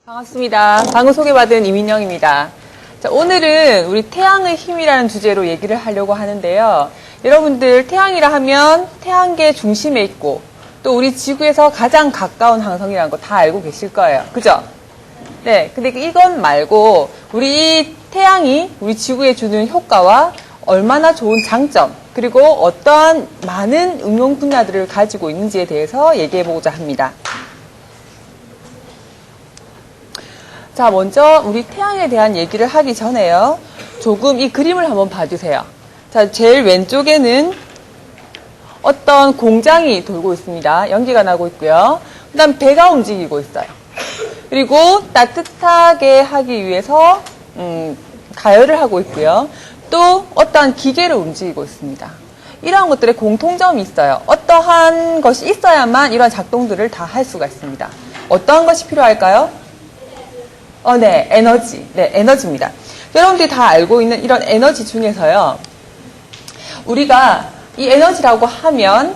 반갑습니다. 방금 소개받은 이민영입니다. 자, 오늘은 우리 태양의 힘이라는 주제로 얘기를 하려고 하는데요. 여러분들 태양이라 하면 태양계 중심에 있고 또 우리 지구에서 가장 가까운 항성이라는 거 다 알고 계실 거예요. 그죠? 네. 근데 이건 말고 우리 이 태양이 우리 지구에 주는 효과와 얼마나 좋은 장점 그리고 어떠한 많은 응용 분야들을 가지고 있는지에 대해서 얘기해 보고자 합니다. 자, 먼저 우리 태양에 대한 얘기를 하기 전에요. 조금 이 그림을 한번 봐주세요. 자, 제일 왼쪽에는 어떤 공장이 돌고 있습니다. 연기가 나고 있고요. 그 다음 배가 움직이고 있어요. 그리고 따뜻하게 하기 위해서 가열을 하고 있고요. 또 어떠한 기계를 움직이고 있습니다. 이러한 것들의 공통점이 있어요. 어떠한 것이 있어야만 이런 작동들을 다 할 수가 있습니다. 어떠한 것이 필요할까요? 네, 에너지. 네, 에너지입니다. 여러분들이 다 알고 있는 이런 에너지 중에서요. 우리가 이 에너지라고 하면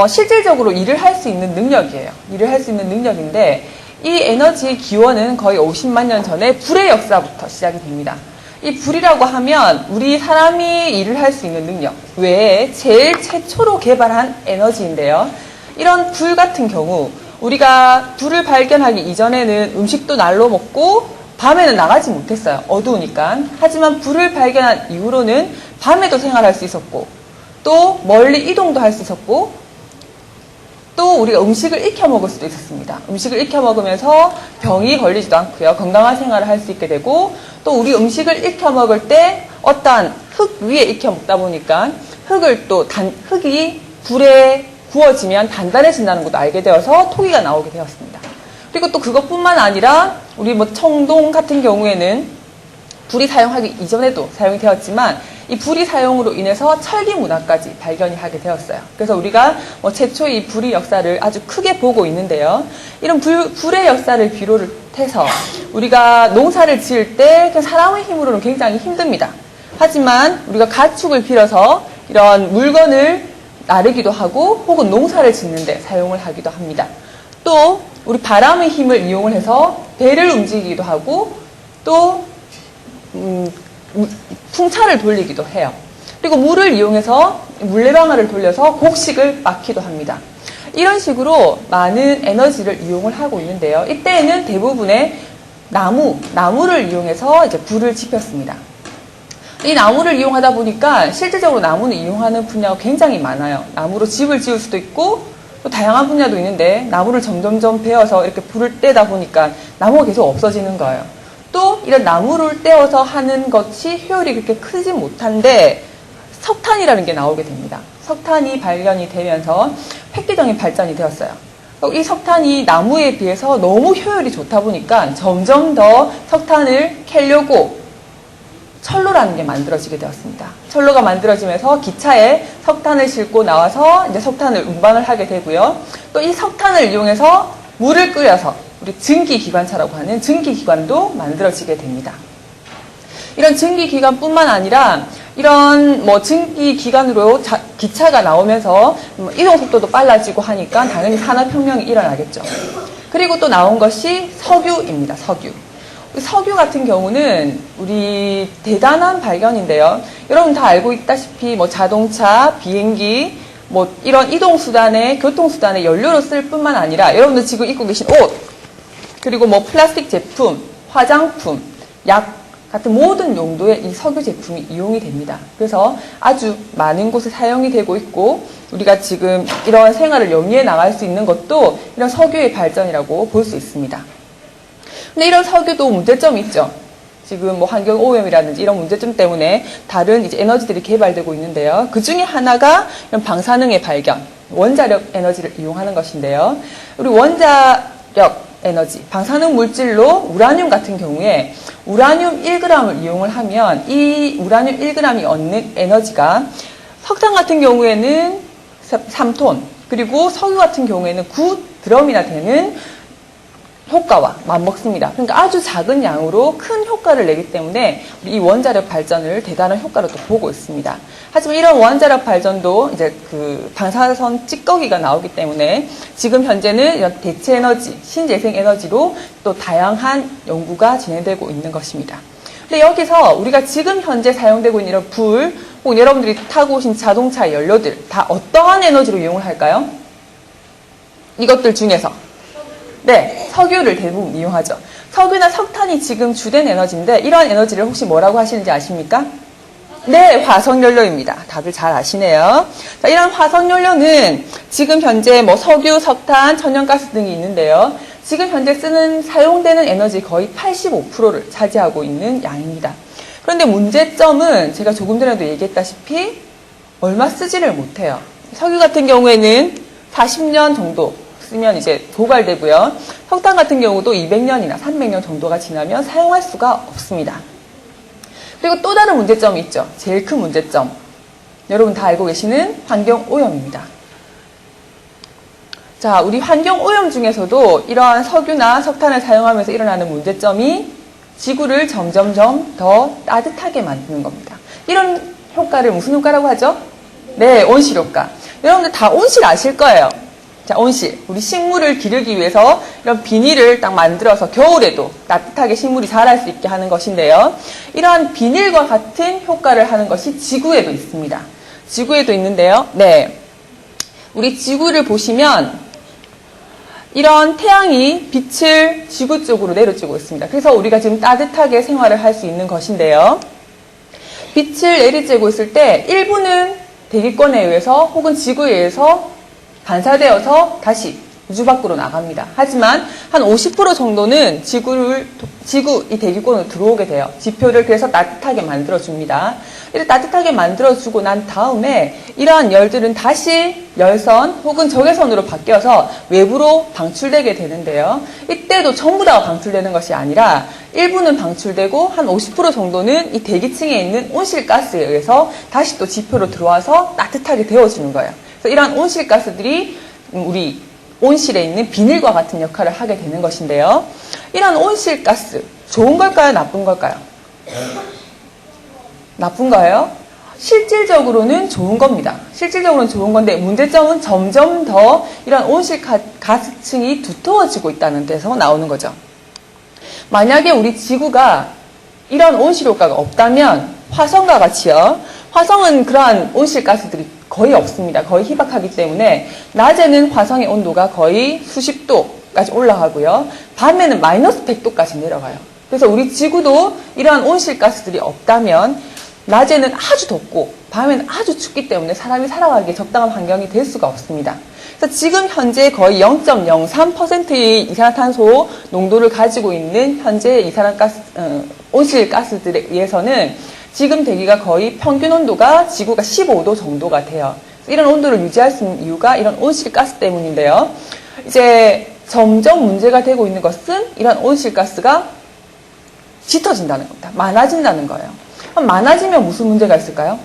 실질적으로 일을 할 수 있는 능력이에요. 일을 할 수 있는 능력인데 이 에너지의 기원은 거의 50만 년 전에 불의 역사부터 시작이 됩니다. 이 불이라고 하면 우리 사람이 일을 할 수 있는 능력 외에 제일 최초로 개발한 에너지인데요. 이런 불 같은 경우 우리가 불을 발견하기 이전에는 음식도 날로 먹고 밤에는 나가지 못했어요. 어두우니까. 하지만 불을 발견한 이후로는 밤에도 생활할 수 있었고 또 멀리 이동도 할 수 있었고 또 우리가 음식을 익혀 먹을 수도 있었습니다. 음식을 익혀 먹으면서 병이 걸리지도 않고요. 건강한 생활을 할 수 있게 되고 또 우리 음식을 익혀 먹을 때 어떠한 흙 위에 익혀 먹다 보니까 흙이 불에 구워지면 단단해진다는 것도 알게 되어서 토기가 나오게 되었습니다. 그리고 또 그것뿐만 아니라 우리 청동 같은 경우에는 불이 사용하기 이전에도 사용이 되었지만 이 불이 사용으로 인해서 철기 문화까지 발견이 하게 되었어요. 그래서 우리가 최초의 이 불의 역사를 아주 크게 보고 있는데요. 이런 불의 역사를 비롯을 해서 우리가 농사를 지을 때 사람의 힘으로는 굉장히 힘듭니다. 하지만 우리가 가축을 빌어서 이런 물건을 나르기도 하고 혹은 농사를 짓는데 사용을 하기도 합니다. 또 우리 바람의 힘을 이용을 해서 배를 움직이기도 하고 또 풍차를 돌리기도 해요. 그리고 물을 이용해서 물레방아를 돌려서 곡식을 빻기도 합니다. 이런 식으로 많은 에너지를 이용을 하고 있는데요. 이때에는 대부분의 나무를 이용해서 이제 불을 지폈습니다. 이 나무를 이용하다 보니까 실질적으로 나무는 이용하는 분야가 굉장히 많아요. 나무로 집을 지을 수도 있고 또 다양한 분야도 있는데 나무를 점점점 베어서 이렇게 불을 떼다 보니까 나무가 계속 없어지는 거예요. 또 이런 나무를 떼어서 하는 것이 효율이 그렇게 크지 못한데 석탄이라는 게 나오게 됩니다. 석탄이 발견이 되면서 획기적인 발전이 되었어요. 이 석탄이 나무에 비해서 너무 효율이 좋다 보니까 점점 더 석탄을 캐려고 철로라는 게 만들어지게 되었습니다. 철로가 만들어지면서 기차에 석탄을 싣고 나와서 이제 석탄을 운반을 하게 되고요. 또 이 석탄을 이용해서 물을 끓여서 우리 증기기관차라고 하는 증기기관도 만들어지게 됩니다. 이런 증기기관뿐만 아니라 이런 증기기관으로 기차가 나오면서 이동속도도 빨라지고 하니까 당연히 산업혁명이 일어나겠죠. 그리고 또 나온 것이 석유입니다. 석유 같은 경우는 우리 대단한 발견인데요. 여러분 다 알고 있다시피 자동차, 비행기, 이런 이동수단의, 교통수단의 연료로 쓸 뿐만 아니라 여러분들 지금 입고 계신 옷, 그리고 플라스틱 제품, 화장품, 약 같은 모든 용도에 이 석유 제품이 이용이 됩니다. 그래서 아주 많은 곳에 사용이 되고 있고 우리가 지금 이런 생활을 영위해 나갈 수 있는 것도 이런 석유의 발전이라고 볼 수 있습니다. 근데 이런 석유도 문제점이 있죠. 지금 환경오염이라든지 이런 문제점 때문에 다른 이제 에너지들이 개발되고 있는데요. 그 중에 하나가 이런 방사능의 발견, 원자력 에너지를 이용하는 것인데요. 우리 원자력 에너지, 방사능 물질로 우라늄 같은 경우에 우라늄 1g을 이용을 하면 이 우라늄 1g이 얻는 에너지가 석탄 같은 경우에는 3톤, 그리고 석유 같은 경우에는 9드럼이나 되는 효과와 맞먹습니다. 그러니까 아주 작은 양으로 큰 효과를 내기 때문에 이 원자력 발전을 대단한 효과로 또 보고 있습니다. 하지만 이런 원자력 발전도 이제 그 방사선 찌꺼기가 나오기 때문에 지금 현재는 이런 대체 에너지, 신재생 에너지로 또 다양한 연구가 진행되고 있는 것입니다. 근데 여기서 우리가 지금 현재 사용되고 있는 이런 불, 혹은 여러분들이 타고 오신 자동차 연료들 다 어떠한 에너지로 이용을 할까요? 이것들 중에서 네, 석유를 대부분 이용하죠. 석유나 석탄이 지금 주된 에너지인데 이러한 에너지를 혹시 뭐라고 하시는지 아십니까? 네, 화석연료입니다. 다들 잘 아시네요. 자, 이런 화석연료는 지금 현재 뭐 석유, 석탄, 천연가스 등이 있는데요. 지금 현재 사용되는 에너지 거의 85%를 차지하고 있는 양입니다. 그런데 문제점은 제가 조금 전에도 얘기했다시피 얼마 쓰지를 못해요. 석유 같은 경우에는 40년 정도 쓰면 이제 고갈되고요. 석탄 같은 경우도 200년이나 300년 정도가 지나면 사용할 수가 없습니다. 그리고 또 다른 문제점이 있죠. 제일 큰 문제점. 여러분 다 알고 계시는 환경오염입니다. 자, 우리 환경오염 중에서도 이러한 석유나 석탄을 사용하면서 일어나는 문제점이 지구를 점점점 더 따뜻하게 만드는 겁니다. 이런 효과를 무슨 효과라고 하죠? 네, 온실효과. 여러분들 다 온실 아실 거예요. 자, 온실. 우리 식물을 기르기 위해서 이런 비닐을 딱 만들어서 겨울에도 따뜻하게 식물이 자랄 수 있게 하는 것인데요. 이러한 비닐과 같은 효과를 하는 것이 지구에도 있습니다. 지구에도 있는데요. 네. 우리 지구를 보시면 이런 태양이 빛을 지구 쪽으로 내려주고 있습니다. 그래서 우리가 지금 따뜻하게 생활을 할 수 있는 것인데요. 빛을 내리쬐고 있을 때 일부는 대기권에 의해서 혹은 지구에 의해서 반사되어서 다시 우주 밖으로 나갑니다. 하지만 한 50% 정도는 지구 이 대기권으로 들어오게 돼요. 지표를 그래서 따뜻하게 만들어줍니다. 이렇게 따뜻하게 만들어주고 난 다음에 이러한 열들은 다시 열선 혹은 적외선으로 바뀌어서 외부로 방출되게 되는데요. 이때도 전부 다가 방출되는 것이 아니라 일부는 방출되고 한 50% 정도는 이 대기층에 있는 온실가스에 의해서 다시 또 지표로 들어와서 따뜻하게 데워주는 거예요. 그래서 이러한 온실가스들이 우리 온실에 있는 비닐과 같은 역할을 하게 되는 것인데요. 이런 온실가스, 좋은 걸까요? 나쁜 걸까요? 나쁜 거예요? 실질적으로는 좋은 겁니다. 실질적으로는 좋은 건데 문제점은 점점 더 이런 온실가스층이 두터워지고 있다는 데서 나오는 거죠. 만약에 우리 지구가 이런 온실효과가 없다면 화성과 같이요. 화성은 그러한 온실가스들이 거의 없습니다. 거의 희박하기 때문에 낮에는 화성의 온도가 거의 수십 도까지 올라가고요. 밤에는 마이너스 100도까지 내려가요. 그래서 우리 지구도 이러한 온실가스들이 없다면 낮에는 아주 덥고 밤에는 아주 춥기 때문에 사람이 살아가기에 적당한 환경이 될 수가 없습니다. 그래서 지금 현재 거의 0.03%의 이산화탄소 농도를 가지고 있는 현재 온실가스들에 의해서는 지금 대기가 거의 평균 온도가 지구가 15도 정도가 돼요. 이런 온도를 유지할 수 있는 이유가 이런 온실가스 때문인데요. 이제 점점 문제가 되고 있는 것은 이런 온실가스가 짙어진다는 겁니다. 많아진다는 거예요. 그럼 많아지면 무슨 문제가 있을까요?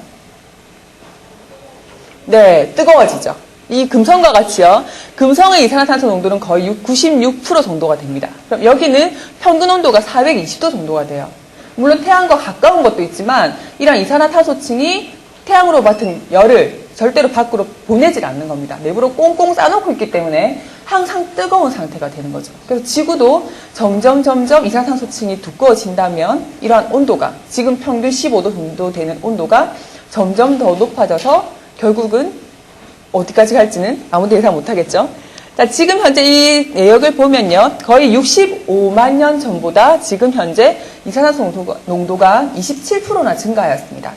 네, 뜨거워지죠. 이 금성과 같이요. 금성의 이산화탄소 농도는 거의 96% 정도가 됩니다. 그럼 여기는 평균 온도가 420도 정도가 돼요. 물론 태양과 가까운 것도 있지만 이런 이산화탄소층이 태양으로 맡은 열을 절대로 밖으로 보내질 않는 겁니다. 내부로 꽁꽁 싸놓고 있기 때문에 항상 뜨거운 상태가 되는 거죠. 그래서 지구도 점점 이산화탄소층이 두꺼워진다면 이러한 온도가 지금 평균 15도 정도 되는 온도가 점점 더 높아져서 결국은 어디까지 갈지는 아무도 예상 못하겠죠. 자, 지금 현재 이 내역을 보면요. 거의 65만 년 전보다 지금 현재 이산화탄소 농도가 27%나 증가하였습니다.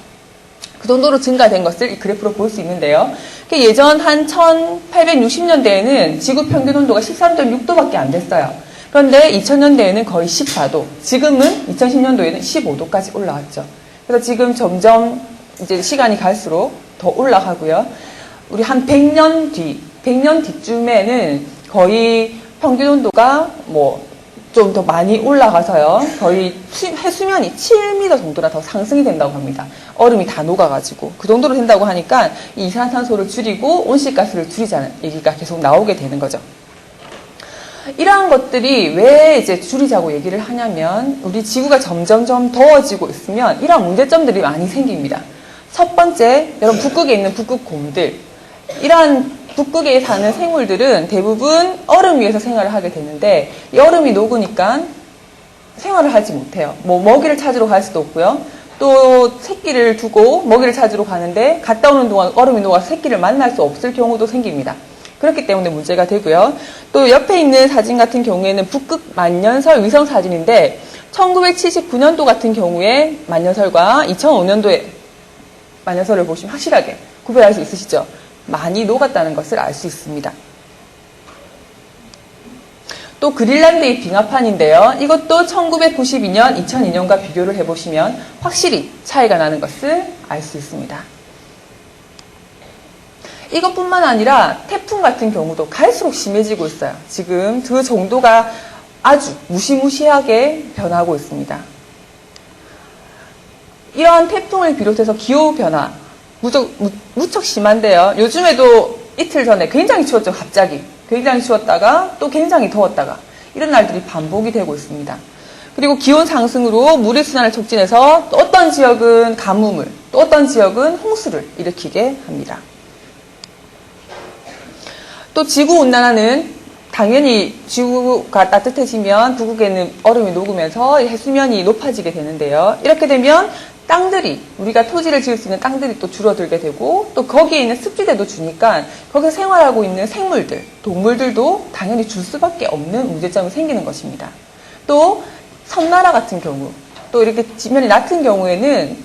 그 정도로 증가된 것을 이 그래프로 볼 수 있는데요. 예전 한 1860년대에는 지구 평균 온도가 13.6도밖에 안 됐어요. 그런데 2000년대에는 거의 14도, 지금은 2010년도에는 15도까지 올라왔죠. 그래서 지금 점점 이제 시간이 갈수록 더 올라가고요. 우리 한 100년 뒤쯤에는 거의 평균 온도가 좀 더 많이 올라가서요. 거의 해수면이 7m 정도나 더 상승이 된다고 합니다. 얼음이 다 녹아가지고. 그 정도로 된다고 하니까 이 이산화탄소를 줄이고 온실가스를 줄이자는 얘기가 계속 나오게 되는 거죠. 이러한 것들이 왜 이제 줄이자고 얘기를 하냐면 우리 지구가 점점점 더워지고 있으면 이러한 문제점들이 많이 생깁니다. 첫 번째, 여러분 북극에 있는 북극곰들. 이러한 북극에 사는 생물들은 대부분 얼음 위에서 생활을 하게 되는데 이 얼음이 녹으니까 생활을 하지 못해요. 뭐 먹이를 찾으러 갈 수도 없고요. 또 새끼를 두고 먹이를 찾으러 가는데 갔다 오는 동안 얼음이 녹아서 새끼를 만날 수 없을 경우도 생깁니다. 그렇기 때문에 문제가 되고요. 또 옆에 있는 사진 같은 경우에는 북극 만년설 위성 사진인데 1979년도 같은 경우에 만년설과 2005년도에 만년설을 보시면 확실하게 구별할 수 있으시죠? 많이 녹았다는 것을 알 수 있습니다. 또 그린란드의 빙하판인데요. 이것도 1992년, 2002년과 비교를 해보시면 확실히 차이가 나는 것을 알 수 있습니다. 이것뿐만 아니라 태풍 같은 경우도 갈수록 심해지고 있어요. 지금 그 정도가 아주 무시무시하게 변하고 있습니다. 이러한 태풍을 비롯해서 기후변화 무척 심한데요. 요즘에도 이틀 전에 굉장히 추웠죠. 갑자기. 굉장히 추웠다가 또 굉장히 더웠다가 이런 날들이 반복이 되고 있습니다. 그리고 기온 상승으로 물의 순환을 촉진해서 또 어떤 지역은 가뭄을 또 어떤 지역은 홍수를 일으키게 합니다. 또 지구온난화는 당연히 지구가 따뜻해지면 북극에는 얼음이 녹으면서 해수면이 높아지게 되는데요. 이렇게 되면 땅들이 우리가 토지를 지을 수 있는 땅들이 또 줄어들게 되고 또 거기에 있는 습지대도 주니까 거기서 생활하고 있는 생물들, 동물들도 당연히 줄 수밖에 없는 문제점이 생기는 것입니다. 또 섬나라 같은 경우 또 이렇게 지면이 낮은 경우에는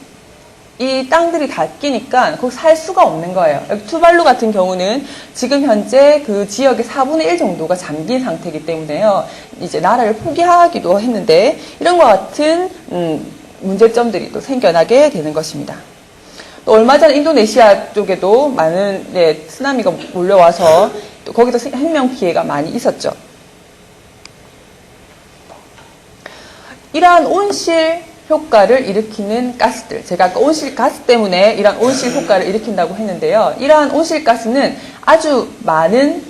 이 땅들이 닫히니까 거기 살 수가 없는 거예요. 여기 투발루 같은 경우는 지금 현재 그 지역의 4분의 1 정도가 잠긴 상태이기 때문에요. 이제 나라를 포기하기도 했는데 이런 것 같은 문제점들이 또 생겨나게 되는 것입니다. 또 얼마 전 인도네시아 쪽에도 많은 쓰나미가 몰려와서 또 거기도 생명 피해가 많이 있었죠. 이러한 온실 효과를 일으키는 가스들, 제가 아까 온실가스 때문에 이러한 온실 효과를 일으킨다고 했는데요. 이러한 온실가스는 아주 많은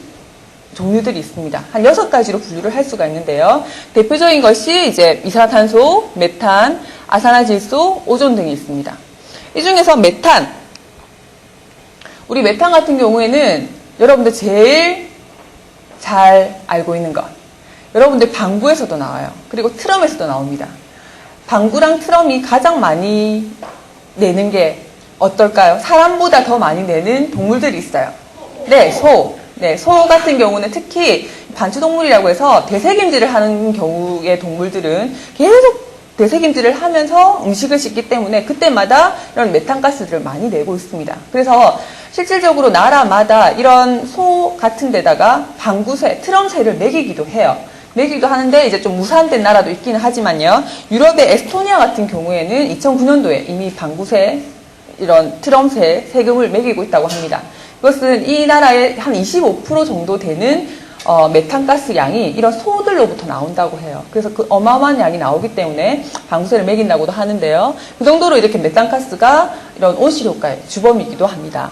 종류들이 있습니다. 한 6가지로 분류를 할 수가 있는데요. 대표적인 것이 이제 이산화탄소, 메탄, 아산화질소, 오존 등이 있습니다. 이 중에서 메탄, 우리 메탄 같은 경우에는 여러분들 제일 잘 알고 있는 것, 여러분들 방구에서도 나와요. 그리고 트럼에서도 나옵니다. 방구랑 트럼이 가장 많이 내는 게 어떨까요? 사람보다 더 많이 내는 동물들이 있어요. 네, 소. 네, 소 같은 경우는 특히 반추동물이라고 해서 대세김질을 하는 경우의 동물들은 계속 대세김질을 하면서 음식을 씻기 때문에 그때마다 이런 메탄가스들을 많이 내고 있습니다. 그래서 실질적으로 나라마다 이런 소 같은 데다가 방구새, 트럼새를 먹이기도 해요. 먹이기도 하는데 이제 좀 무산된 나라도 있기는 하지만요. 유럽의 에스토니아 같은 경우에는 2009년도에 이미 방구새, 이런 트럼새 세금을 매기고 있다고 합니다. 이것은 이 나라의 한 25% 정도 되는 메탄가스 양이 이런 소들로부터 나온다고 해요. 그래서 그 어마어마한 양이 나오기 때문에 방구새를 먹인다고도 하는데요. 그 정도로 이렇게 메탄가스가 이런 온실 효과의 주범이기도 합니다.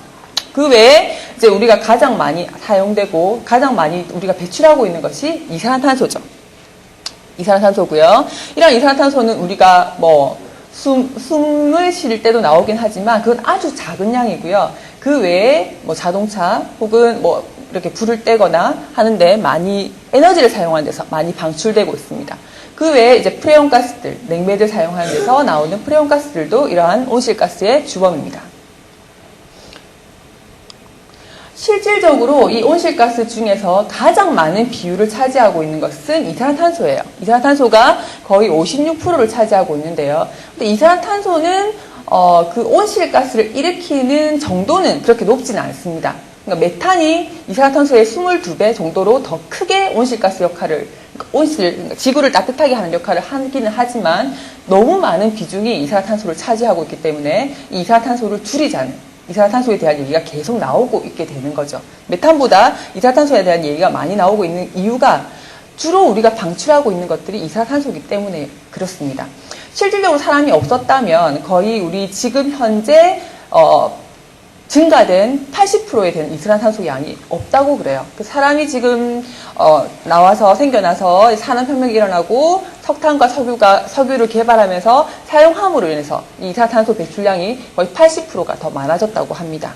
그 외에 이제 우리가 가장 많이 사용되고 가장 많이 우리가 배출하고 있는 것이 이산화탄소죠. 이산화탄소고요. 이런 이산화탄소는 우리가 숨을 쉴 때도 나오긴 하지만 그건 아주 작은 양이고요. 그 외에 자동차 혹은 이렇게 불을 떼거나 하는데 많이 에너지를 사용하는 데서 많이 방출되고 있습니다. 그 외에 이제 프레온 가스들, 냉매를 사용하는 데서 나오는 프레온 가스들도 이러한 온실가스의 주범입니다. 실질적으로 이 온실가스 중에서 가장 많은 비율을 차지하고 있는 것은 이산화탄소예요. 이산화탄소가 거의 56%를 차지하고 있는데요. 근데 이산화탄소는 그 온실가스를 일으키는 정도는 그렇게 높지는 않습니다. 그러니까 메탄이 이산화탄소의 22배 정도로 더 크게 온실가스 역할을, 지구를 따뜻하게 하는 역할을 하기는 하지만 너무 많은 비중이 이산화탄소를 차지하고 있기 때문에 이 이산화탄소를 줄이자는 이산화탄소에 대한 얘기가 계속 나오고 있게 되는 거죠. 메탄보다 이산화탄소에 대한 얘기가 많이 나오고 있는 이유가 주로 우리가 방출하고 있는 것들이 이산화탄소이기 때문에 그렇습니다. 실질적으로 사람이 없었다면 거의 우리 지금 현재 증가된 80%에 되는 이산화탄소 양이 없다고 그래요. 사람이 지금 생겨나서 산업혁명이 일어나고 석탄과 석유를 개발하면서 사용함으로 인해서 이산화탄소 배출량이 거의 80%가 더 많아졌다고 합니다.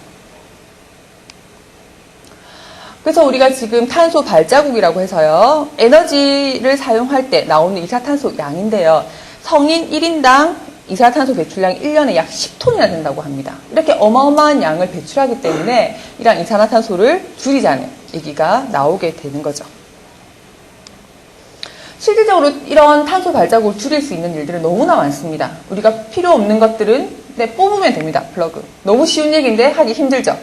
그래서 우리가 지금 탄소 발자국이라고 해서요, 에너지를 사용할 때 나오는 이산화탄소 양인데요, 성인 1인당 이산화탄소 배출량이 1년에 약 10톤이나 된다고 합니다. 이렇게 어마어마한 양을 배출하기 때문에 이런 이산화탄소를 줄이자는 얘기가 나오게 되는 거죠. 실질적으로 이런 탄소 발자국을 줄일 수 있는 일들은 너무나 많습니다. 우리가 필요 없는 것들은 뽑으면 됩니다. 플러그. 너무 쉬운 얘기인데 하기 힘들죠.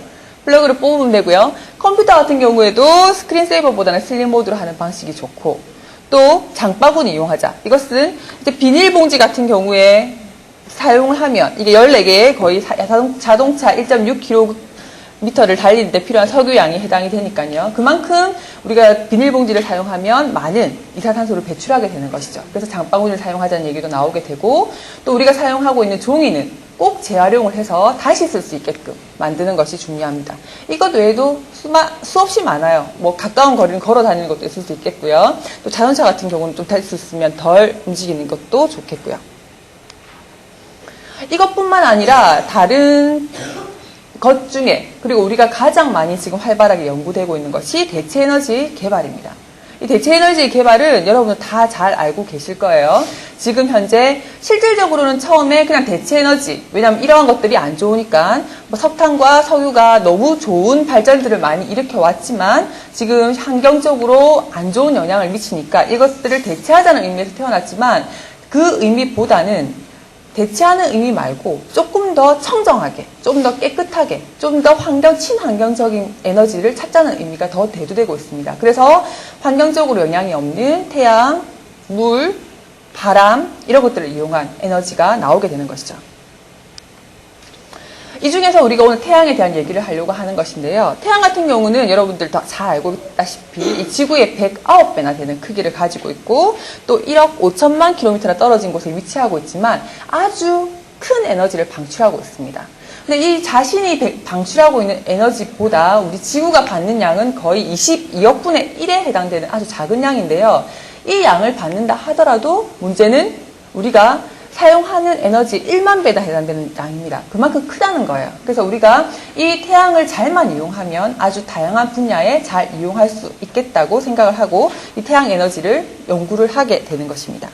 플러그를 뽑으면 되고요. 컴퓨터 같은 경우에도 스크린세이버보다는 슬림 모드로 하는 방식이 좋고, 또 장바구니 이용하자. 이것은 이제 비닐봉지 같은 경우에 사용을 하면 이게 14개의 거의 자동차 1.6km를 달리는데 필요한 석유량이 해당이 되니까요. 그만큼 우리가 비닐봉지를 사용하면 많은 이산화탄소를 배출하게 되는 것이죠. 그래서 장바구니를 사용하자는 얘기도 나오게 되고, 또 우리가 사용하고 있는 종이는 꼭 재활용을 해서 다시 쓸 수 있게끔 만드는 것이 중요합니다. 이것 외에도 수없이 많아요. 가까운 거리는 걸어 다니는 것도 있을 수 있겠고요. 또 자동차 같은 경우는 좀 탈 수 있으면 덜 움직이는 것도 좋겠고요. 이것뿐만 아니라 다른 것 중에, 그리고 우리가 가장 많이 지금 활발하게 연구되고 있는 것이 대체 에너지 개발입니다. 이 대체 에너지 개발은 여러분들 다 잘 알고 계실 거예요. 지금 현재 실질적으로는 처음에 그냥 대체 에너지, 왜냐하면 이러한 것들이 안 좋으니까 석탄과 석유가 너무 좋은 발전들을 많이 일으켜 왔지만 지금 환경적으로 안 좋은 영향을 미치니까 이것들을 대체하자는 의미에서 태어났지만, 그 의미보다는 대체하는 의미 말고 조금 더 청정하게, 좀 더 깨끗하게, 좀 더 친환경적인 에너지를 찾자는 의미가 더 대두되고 있습니다. 그래서 환경적으로 영향이 없는 태양, 물, 바람 이런 것들을 이용한 에너지가 나오게 되는 것이죠. 이 중에서 우리가 오늘 태양에 대한 얘기를 하려고 하는 것인데요. 태양 같은 경우는 여러분들 다 잘 알고 있다시피 이 지구의 109배나 되는 크기를 가지고 있고, 또 1억 5천만 킬로미터나 떨어진 곳에 위치하고 있지만 아주 큰 에너지를 방출하고 있습니다. 근데 이 자신이 방출하고 있는 에너지보다 우리 지구가 받는 양은 거의 22억 분의 1에 해당되는 아주 작은 양인데요. 이 양을 받는다 하더라도 문제는 우리가 사용하는 에너지 1만 배나 해당되는 양입니다. 그만큼 크다는 거예요. 그래서 우리가 이 태양을 잘만 이용하면 아주 다양한 분야에 잘 이용할 수 있겠다고 생각을 하고 이 태양 에너지를 연구를 하게 되는 것입니다.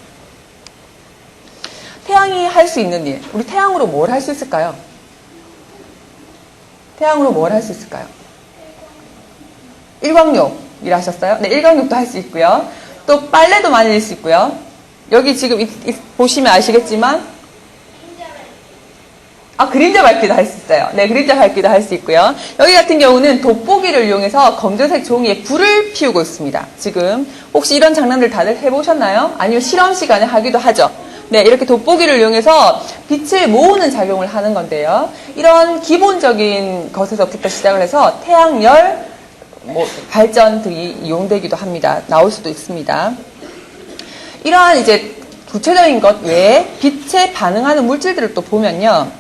태양이 할 수 있는 일, 우리 태양으로 뭘 할 수 있을까요? 태양으로 뭘 할 수 있을까요? 일광욕 일하셨어요? 네, 일광욕도 할 수 있고요. 또 빨래도 말릴 수 있고요. 여기 지금 보시면 아시겠지만 그림자 밝기도 할 수 있어요. 네, 그림자 밝기도 할 수 있고요. 여기 같은 경우는 돋보기를 이용해서 검정색 종이에 불을 피우고 있습니다. 지금 혹시 이런 장난들 다들 해보셨나요? 아니면 실험 시간에 하기도 하죠. 네, 이렇게 돋보기를 이용해서 빛을 모으는 작용을 하는 건데요. 이런 기본적인 것에서부터 시작을 해서 태양열 발전들이 이용되기도 합니다. 나올 수도 있습니다. 이러한 이제 구체적인 것 외에 빛에 반응하는 물질들을 또 보면요.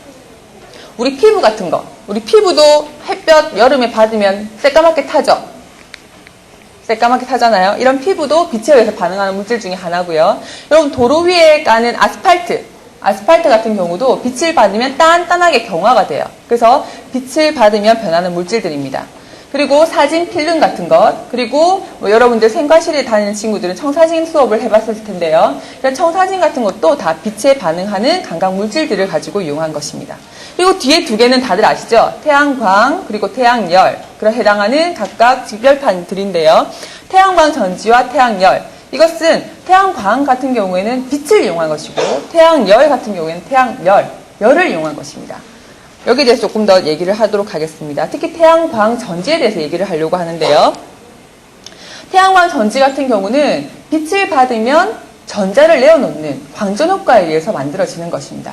우리 피부 같은 거, 우리 피부도 햇볕 여름에 받으면 새까맣게 타죠. 새까맣게 타잖아요. 이런 피부도 빛에 의해서 반응하는 물질 중에 하나고요. 여러분 도로 위에 까는 아스팔트 같은 경우도 빛을 받으면 단단하게 경화가 돼요. 그래서 빛을 받으면 변하는 물질들입니다. 그리고 사진 필름 같은 것, 그리고 여러분들 생과실에 다니는 친구들은 청사진 수업을 해봤을 텐데요. 이런 청사진 같은 것도 다 빛에 반응하는 감각 물질들을 가지고 이용한 것입니다. 그리고 뒤에 두 개는 다들 아시죠? 태양광, 그리고 태양열, 그런 해당하는 각각 직결판들인데요. 태양광 전지와 태양열, 이것은 태양광 같은 경우에는 빛을 이용한 것이고, 태양열 같은 경우에는 열을 이용한 것입니다. 여기에 대해서 조금 더 얘기를 하도록 하겠습니다. 특히 태양광 전지에 대해서 얘기를 하려고 하는데요. 태양광 전지 같은 경우는 빛을 받으면 전자를 내어놓는 광전 효과에 의해서 만들어지는 것입니다.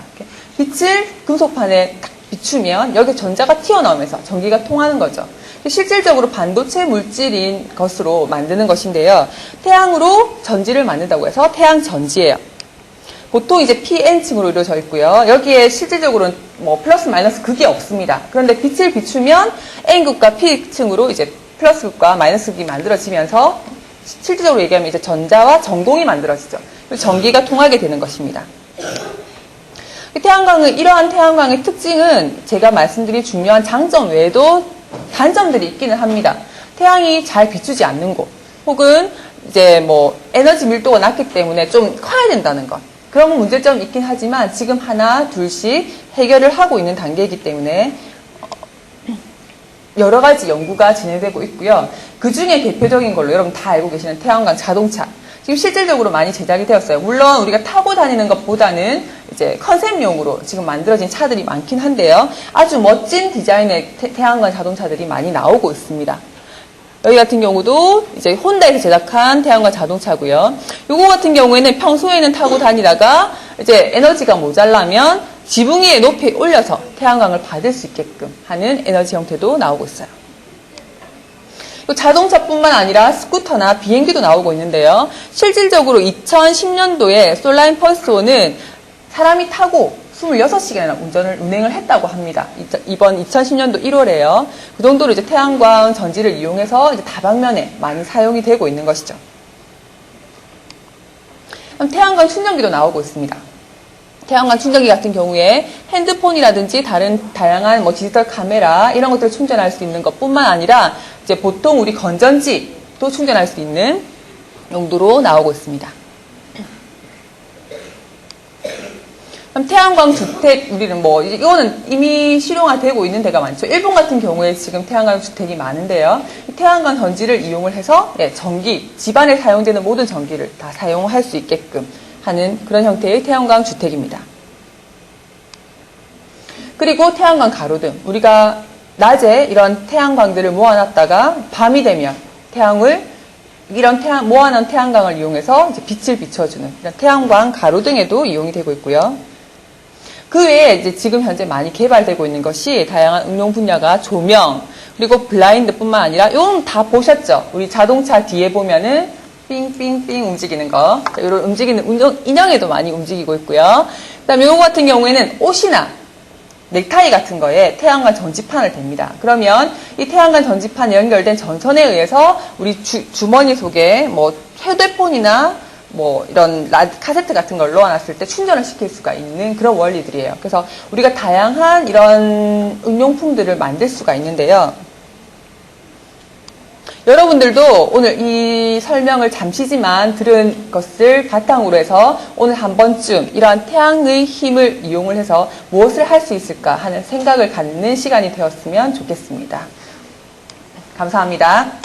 빛을 금속판에 딱 비추면 여기 전자가 튀어나오면서 전기가 통하는 거죠. 실질적으로 반도체 물질인 것으로 만드는 것인데요. 태양으로 전지를 만든다고 해서 태양전지예요. 보통 이제 PN층으로 이루어져 있고요. 여기에 실질적으로는 뭐 플러스 마이너스 극이 없습니다. 그런데 빛을 비추면 N극과 P층으로 이제 플러스 극과 마이너스 극이 만들어지면서 실질적으로 얘기하면 이제 전자와 전공이 만들어지죠. 그래서 전기가 통하게 되는 것입니다. 태양광은 이러한 태양광의 특징은 제가 말씀드린 중요한 장점 외에도 단점들이 있기는 합니다. 태양이 잘 비추지 않는 곳, 혹은 이제 뭐 에너지 밀도가 낮기 때문에 좀 커야 된다는 것. 그런 문제점이 있긴 하지만 지금 하나, 둘씩 해결을 하고 있는 단계이기 때문에 여러 가지 연구가 진행되고 있고요. 그 중에 대표적인 걸로 여러분 다 알고 계시는 태양광 자동차. 지금 실질적으로 많이 제작이 되었어요. 물론 우리가 타고 다니는 것보다는 이제 컨셉용으로 지금 만들어진 차들이 많긴 한데요. 아주 멋진 디자인의 태양광 자동차들이 많이 나오고 있습니다. 여기 같은 경우도 이제 혼다에서 제작한 태양광 자동차고요. 요거 같은 경우에는 평소에는 타고 다니다가 이제 에너지가 모자라면 지붕 위에 높이 올려서 태양광을 받을 수 있게끔 하는 에너지 형태도 나오고 있어요. 자동차뿐만 아니라 스쿠터나 비행기도 나오고 있는데요. 실질적으로 2010년도에 솔라인 펄스호는 사람이 타고 26시간이나 운행을 했다고 합니다. 이번 2010년도 1월에요. 그 정도로 이제 태양광 전지를 이용해서 이제 다방면에 많이 사용이 되고 있는 것이죠. 그럼 태양광 충전기도 나오고 있습니다. 태양광 충전기 같은 경우에 핸드폰이라든지 다양한 뭐 디지털 카메라 이런 것들을 충전할 수 있는 것뿐만 아니라 이제 보통 우리 건전지도 충전할 수 있는 용도로 나오고 있습니다. 그럼 태양광 주택, 우리는 뭐, 이거는 이미 실용화되고 있는 데가 많죠. 일본 같은 경우에 지금 태양광 주택이 많은데요. 태양광 전지를 이용을 해서, 전기, 집안에 사용되는 모든 전기를 다 사용할 수 있게끔 하는 그런 형태의 태양광 주택입니다. 그리고 태양광 가로등. 우리가 낮에 이런 태양광들을 모아놨다가 밤이 되면 이런 모아놓은 태양광을 이용해서 이제 빛을 비춰주는 이런 태양광 가로등에도 이용이 되고 있고요. 그 외에 이제 지금 현재 많이 개발되고 있는 것이 다양한 응용 분야가 조명, 그리고 블라인드뿐만 아니라 이건 다 보셨죠? 우리 자동차 뒤에 보면은 삥삥삥 움직이는 거. 이런 움직이는 인형에도 많이 움직이고 있고요. 그다음에 이거 같은 경우에는 옷이나 넥타이 같은 거에 태양광 전지판을 댑니다. 그러면 이 태양광 전지판에 연결된 전선에 의해서 우리 주머니 속에 뭐 휴대폰이나 뭐 이런 카세트 같은 걸 넣어놨을 때 충전을 시킬 수가 있는 그런 원리들이에요. 그래서 우리가 다양한 이런 응용품들을 만들 수가 있는데요. 여러분들도 오늘 이 설명을 잠시지만 들은 것을 바탕으로 해서 오늘 한 번쯤 이러한 태양의 힘을 이용을 해서 무엇을 할 수 있을까 하는 생각을 갖는 시간이 되었으면 좋겠습니다. 감사합니다.